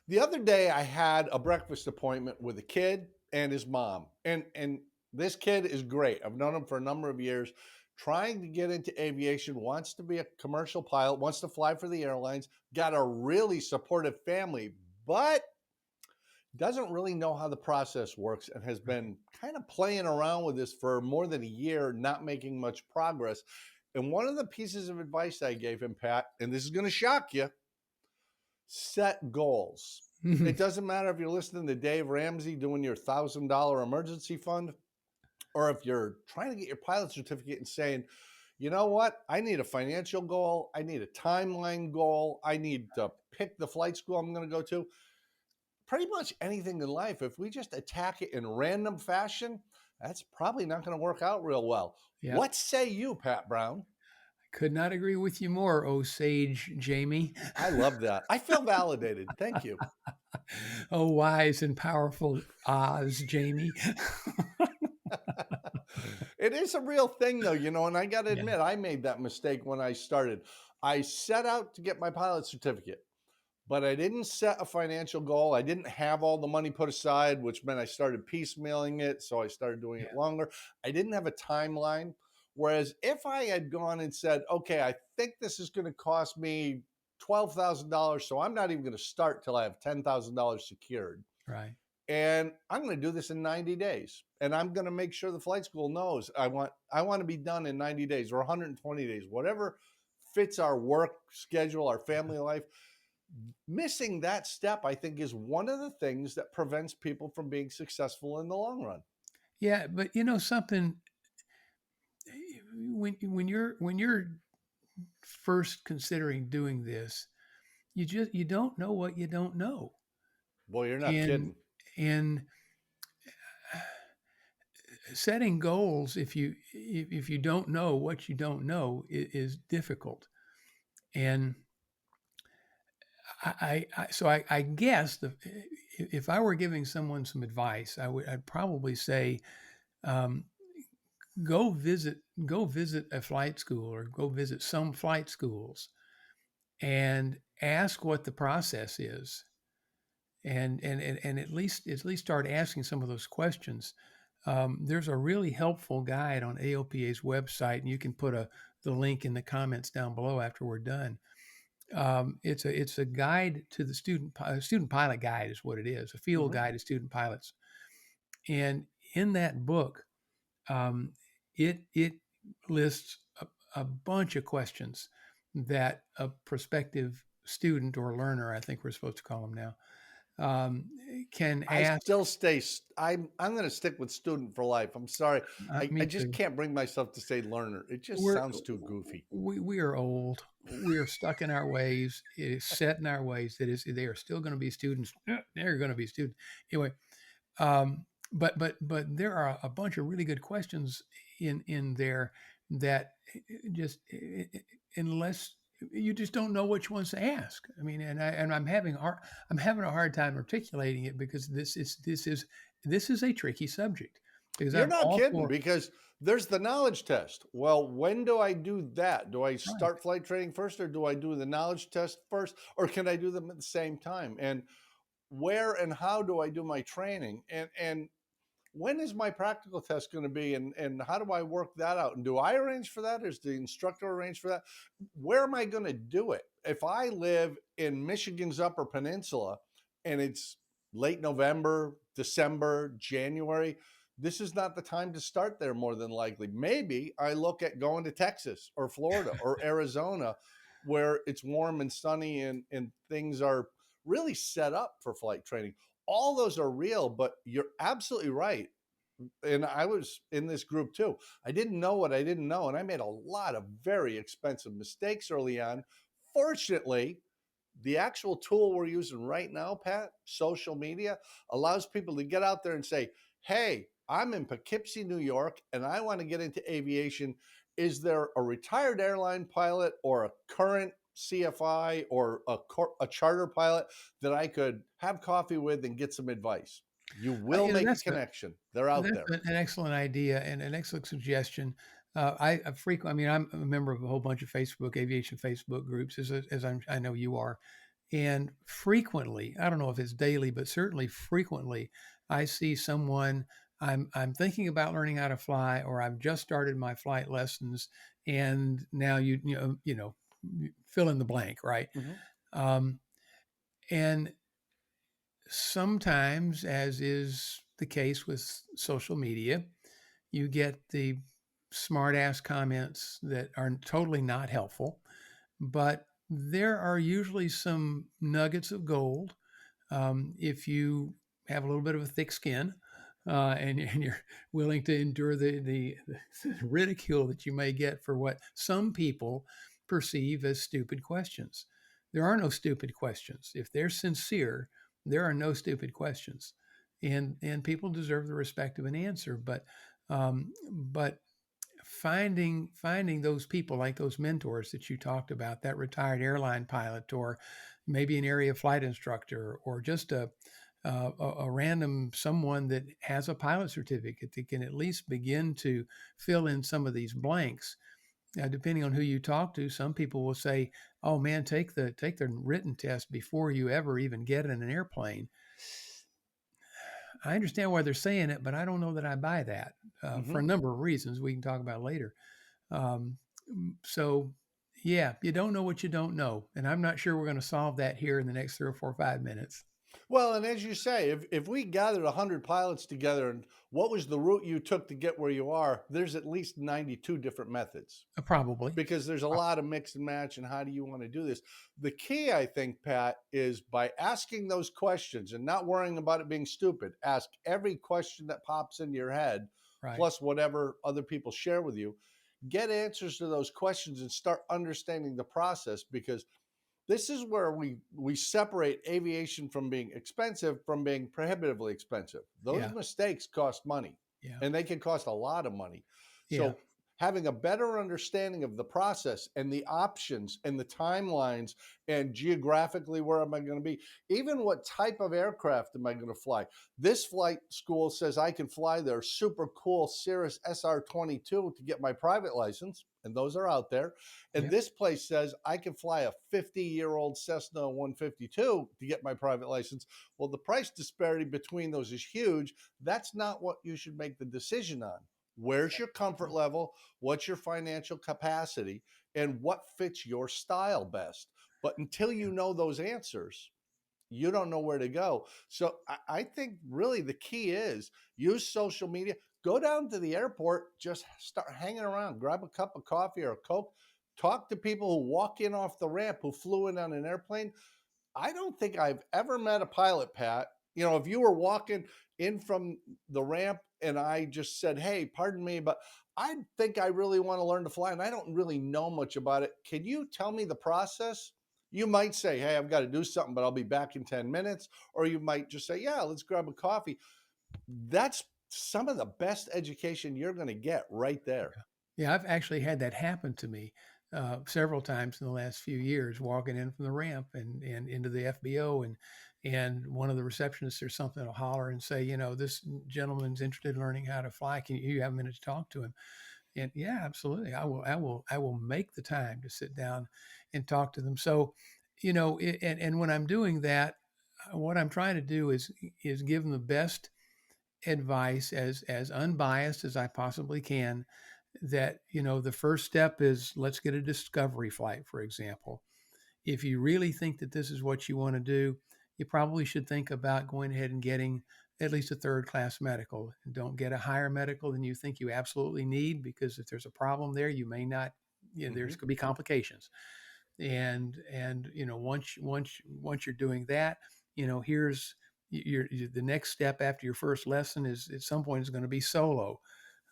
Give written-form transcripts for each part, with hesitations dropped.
The other day, I had a breakfast appointment with a kid and his mom, and this kid is great. I've known him for a number of years. Trying to get into aviation, wants to be a commercial pilot, wants to fly for the airlines. Got a really supportive family, but doesn't really know how the process works and has Right. been kind of playing around with this for more than a year, not making much progress. And one of the pieces of advice I gave him, Pat, and this is going to shock you, set goals. It doesn't matter if you're listening to Dave Ramsey doing your $1,000 emergency fund, or if you're trying to get your pilot certificate and saying, you know what, I need a financial goal, I need a timeline goal, I need to pick the flight school I'm going to go to. Pretty much anything in life, if we just attack it in random fashion, that's probably not going to work out real well. Yeah. What say you, Pat Brown? Could not agree with you more, oh sage Jamie. I love that. I feel validated. Thank you. Oh, wise and powerful Oz Jamie. It is a real thing, though, and I got to Yeah. admit, I made that mistake when I started. I set out to get my pilot certificate, but I didn't set a financial goal. I didn't have all the money put aside, which meant I started piecemealing it. So I started doing Yeah. it longer. I didn't have a timeline. Whereas if I had gone and said, okay, I think this is going to cost me $12,000, so I'm not even going to start till I have $10,000 secured. Right. And I'm going to do this in 90 days. And I'm going to make sure the flight school knows I want to be done in 90 days or 120 days, whatever fits our work schedule, our family life. Missing that step, I think, is one of the things that prevents people from being successful in the long run. Yeah, but you know something, when you're first considering doing this, you don't know what you don't know. Boy, you're not And kidding. and setting goals, if you don't know what you don't know, is difficult. And I guess if I were giving someone some advice, I'd probably say, um, go visit a flight school or go visit some flight schools and ask what the process is, and at least start asking some of those questions. There's a really helpful guide on AOPA's website, and you can put the link in the comments down below after we're done. It's a guide to the student pilot guide is what it is, a field Hmm. guide to student pilots. And in that book, um, it lists a bunch of questions that a prospective student or learner, I think we're supposed to call them now, um, can I ask. still stay. I'm going to stick with student for life. I'm sorry. I Me just too. can't bring myself to say learner. It just We're sounds too goofy. we are old. We are stuck in our ways. It is set in our ways. That is, they are still going to be students. They're going to be students anyway. But there are a bunch of really good questions in there that just unless you just don't know which ones to ask. I mean, and I'm having a hard time articulating it because this is a tricky subject because You're I'm not all kidding for. because there's the knowledge test. Well, when do I do that? Do I Right. start flight training first or do I do the knowledge test first or can I do them at the same time? And where and how do I do my training? And when is my practical test going to be and how do I work that out? And do I arrange for that or does the instructor arrange for that? Where am I going to do it? If I live in Michigan's Upper Peninsula and it's late November, December, January, this is not the time to start there more than likely. Maybe I look at going to Texas or Florida or Arizona where it's warm and sunny and things are really set up for flight training. All those are real, but you're absolutely right. And I was in this group too. I didn't know what I didn't know, and I made a lot of very expensive mistakes early on. Fortunately, the actual tool we're using right now, Pat, social media, allows people to get out there and say, hey, I'm in Poughkeepsie, New York, and I want to get into aviation. Is there a retired airline pilot or a current CFI or a charter pilot that I could have coffee with and get some advice? You will You know, make a connection. They're out there. An excellent idea and an excellent suggestion. I frequent. I mean, I'm a member of a whole bunch of aviation Facebook groups, I know you are. And frequently, I don't know if it's daily, but certainly frequently, I see someone, I'm thinking about learning how to fly, or I've just started my flight lessons, and now fill in the blank, right? Hmm. Um, and sometimes, as is the case with social media, you get the smart ass comments that are totally not helpful, but there are usually some nuggets of gold if you have a little bit of a thick skin and you're willing to endure the ridicule that you may get for what some people perceive as stupid questions. There are no stupid questions. If they're sincere, there are no stupid questions, and people deserve the respect of an answer. But finding those people like those mentors that you talked about, that retired airline pilot, or maybe an area flight instructor, or just a random someone that has a pilot certificate that can at least begin to fill in some of these blanks. Depending on who you talk to, some people will say, "Oh man, take the written test before you ever even get in an airplane." I understand why they're saying it, but I don't know that I buy that for Hmm. a number of reasons we can talk about later. Um, so, yeah, you don't know what you don't know, and I'm not sure we're going to solve that here in the next 3 or 4 or 5 minutes. Well, and as you say, if we gathered 100 pilots together and what was the route you took to get where you are, there's at least 92 different methods, Probably. because there's a lot of mix and match. And how do you want to do this? The key, I think, Pat, is by asking those questions and not worrying about it being stupid. Ask every question that pops into your head, Right. plus whatever other people share with you. Get answers to those questions and start understanding the process, because this is where we separate aviation from being expensive from being prohibitively expensive. Those Yeah. mistakes cost money, Yeah. and they can cost a lot of money. Yeah. So having a better understanding of the process and the options and the timelines, and geographically where am I going to be, even what type of aircraft am I going to fly. This flight school says I can fly their super cool Cirrus SR-22 to get my private license, and those are out there. And Yeah. this place says I can fly a 50-year-old Cessna 152 to get my private license. Well, the price disparity between those is huge. That's not what you should make the decision on. Where's your comfort level? What's your financial capacity? And what fits your style best? But until Yeah. you know those answers, you don't know where to go. So I think really the key is use social media. Go down to the airport, just start hanging around, grab a cup of coffee or a Coke, talk to people who walk in off the ramp who flew in on an airplane. I don't think I've ever met a pilot, Pat. You know, if you were walking in from the ramp and I just said, "Hey, pardon me, but I think I really want to learn to fly and I don't really know much about it. Can you tell me the process?" You might say, "Hey, I've got to do something, but I'll be back in 10 minutes." Or you might just say, "Yeah, let's grab a coffee." That's some of the best education you're going to get right there. Yeah. Yeah, I've actually had that happen to me several times in the last few years, walking in from the ramp and into the FBO, and one of the receptionists or something will holler and say, this gentleman's interested in learning how to fly. Can you have a minute to talk to him? And yeah, absolutely. I will make the time to sit down and talk to them. So, and when I'm doing that, what I'm trying to do is give them the best advice as unbiased as I possibly can. That the first step is, let's get a discovery flight, for example. If you really think that this is what you want to do, you probably should think about going ahead and getting at least a third class medical. Don't get a higher medical than you think you absolutely need, because if there's a problem there, you may not, there's Hmm. going to be complications. And once you're doing that, here's the next step after your first lesson is at some point is going to be solo.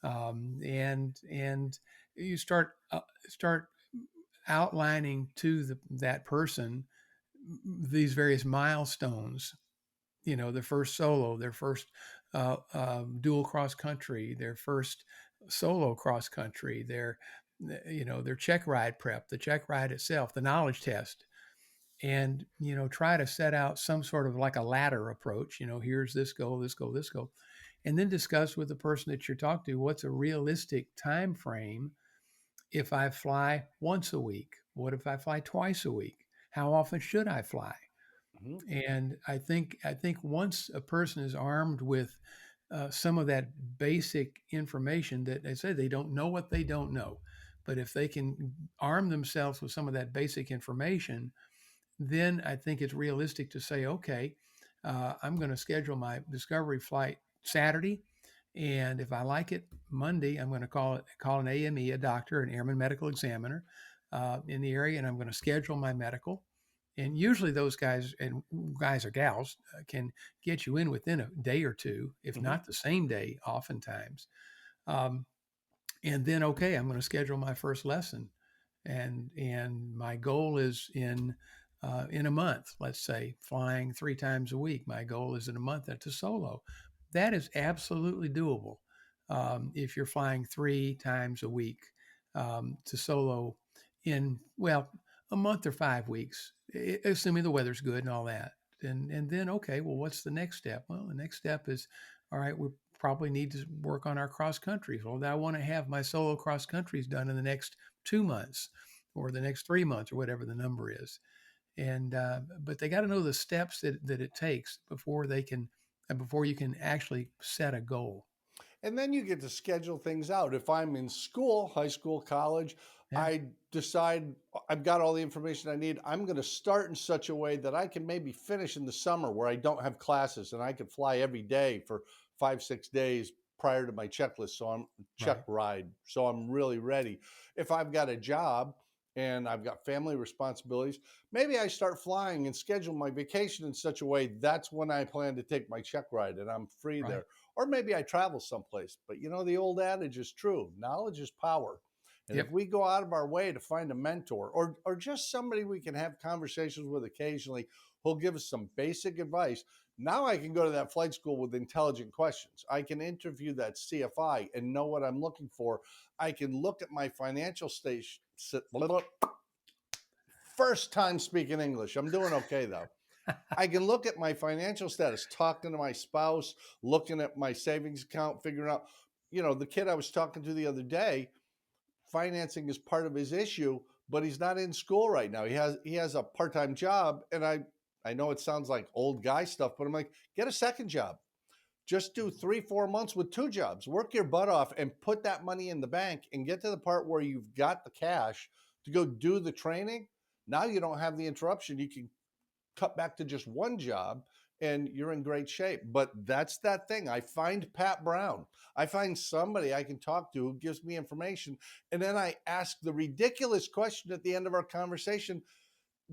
And you start outlining to that person these various milestones. Their first solo, their first dual cross country, their first solo cross country, their check ride prep, the check ride itself, the knowledge test, and try to set out some sort of like a ladder approach. Here's this goal, this goal, this goal, and then discuss with the person that you're talking to what's a realistic time frame. If I fly once a week, what if I fly twice a week? How often should I fly? Mhm. And I think once a person is armed with some of that basic information that they say they don't know what they don't know, but if they can arm themselves with some of that basic information, then I think it's realistic to say, okay, I'm going to schedule my discovery flight Saturday, and if I like it, Monday I'm going to call an AME, a doctor, an airman medical examiner in the area, and I'm going to schedule my medical. And usually those guys or gals can get you in within a day or two, if Mhm. not the same day, oftentimes. Um, and then okay, I'm going to schedule my first lesson, and my goal is in a month, let's say, flying 3 times a week. My goal is in a month. That's a solo. That is absolutely doable if you're flying 3 times a week to solo in, well, a month or 5 weeks, assuming the weather's good and all that. And then okay, well, what's the next step? Well, the next step is, all right, we probably need to work on our cross countries. Well, I want to have my solo cross countries done in the next 2 months or the next 3 months or whatever the number is. And but they got to know the steps that it takes before you can actually set a goal. And then you get to schedule things out. If I'm in school, high school, college, Yeah, I decide I've got all the information I need. I'm going to start in such a way that I can maybe finish in the summer where I don't have classes and I could fly every day for 5, 6 days prior to my checklist. So I'm check right. ride. So I'm really ready. If I've got a job and I've got family responsibilities, maybe I start flying and schedule my vacation in such a way that's when I plan to take my check ride and I'm free Right. there. Or maybe I travel someplace. But you know, the old adage is true, knowledge is power. And if Yep. we go out of our way to find a mentor or just somebody we can have conversations with occasionally who'll give us some basic advice, now I can go to that flight school with intelligent questions. I can interview that CFI and know what I'm looking for. I can look at my financial station. First time speaking English. I'm doing okay though. I can look at my financial status, talking to my spouse, looking at my savings account, figuring out, the kid I was talking to the other day, financing is part of his issue, but he's not in school right now. He has a part-time job, and I know it sounds like old guy stuff, but I'm like, get a second job. Just do 3, 4 months with two jobs. Work your butt off and put that money in the bank and get to the part where you've got the cash to go do the training. Now you don't have the interruption. You can cut back to just one job and you're in great shape. But that's that thing. I find Pat Brown. I find somebody I can talk to who gives me information. And then I ask the ridiculous question at the end of our conversation.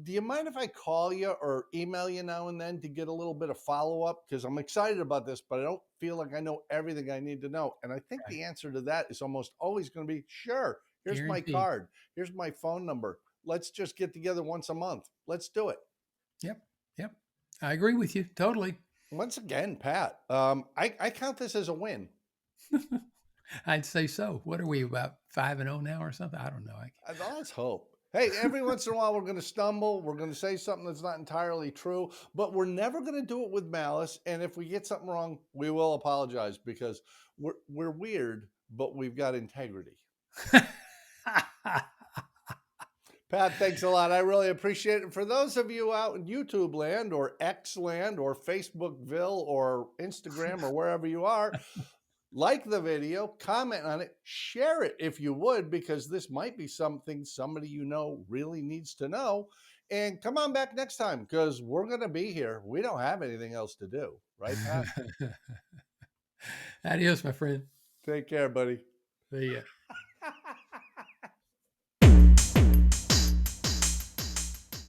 Do you mind if I call you or email you now and then to get a little bit of follow up? Because I'm excited about this, but I don't feel like I know everything I need to know. And I think Right. the answer to that is almost always going to be sure. Here's my Guaranteed. card. Here's my phone number. Let's just get together once a month. Let's do it. Yep. Yep. I agree with you totally. Once again, Pat, I count this as a win. I'd say so. What are we, about 5-0 now or something? I don't know. Let's hope. Hey, every once in a while we're going to stumble. We're going to say something that's not entirely true, but we're never going to do it with malice. And if we get something wrong, we will apologize because we're weird, but we've got integrity. Pat, thanks a lot. I really appreciate it. For those of you out in YouTube land or X land or Facebookville or Instagram or wherever you are, like the video, comment on it, share it if you would, because this might be something somebody you know really needs to know. And come on back next time because we're going to be here. We don't have anything else to do. Right, Pat? Adios, my friend. Take care, buddy. See ya.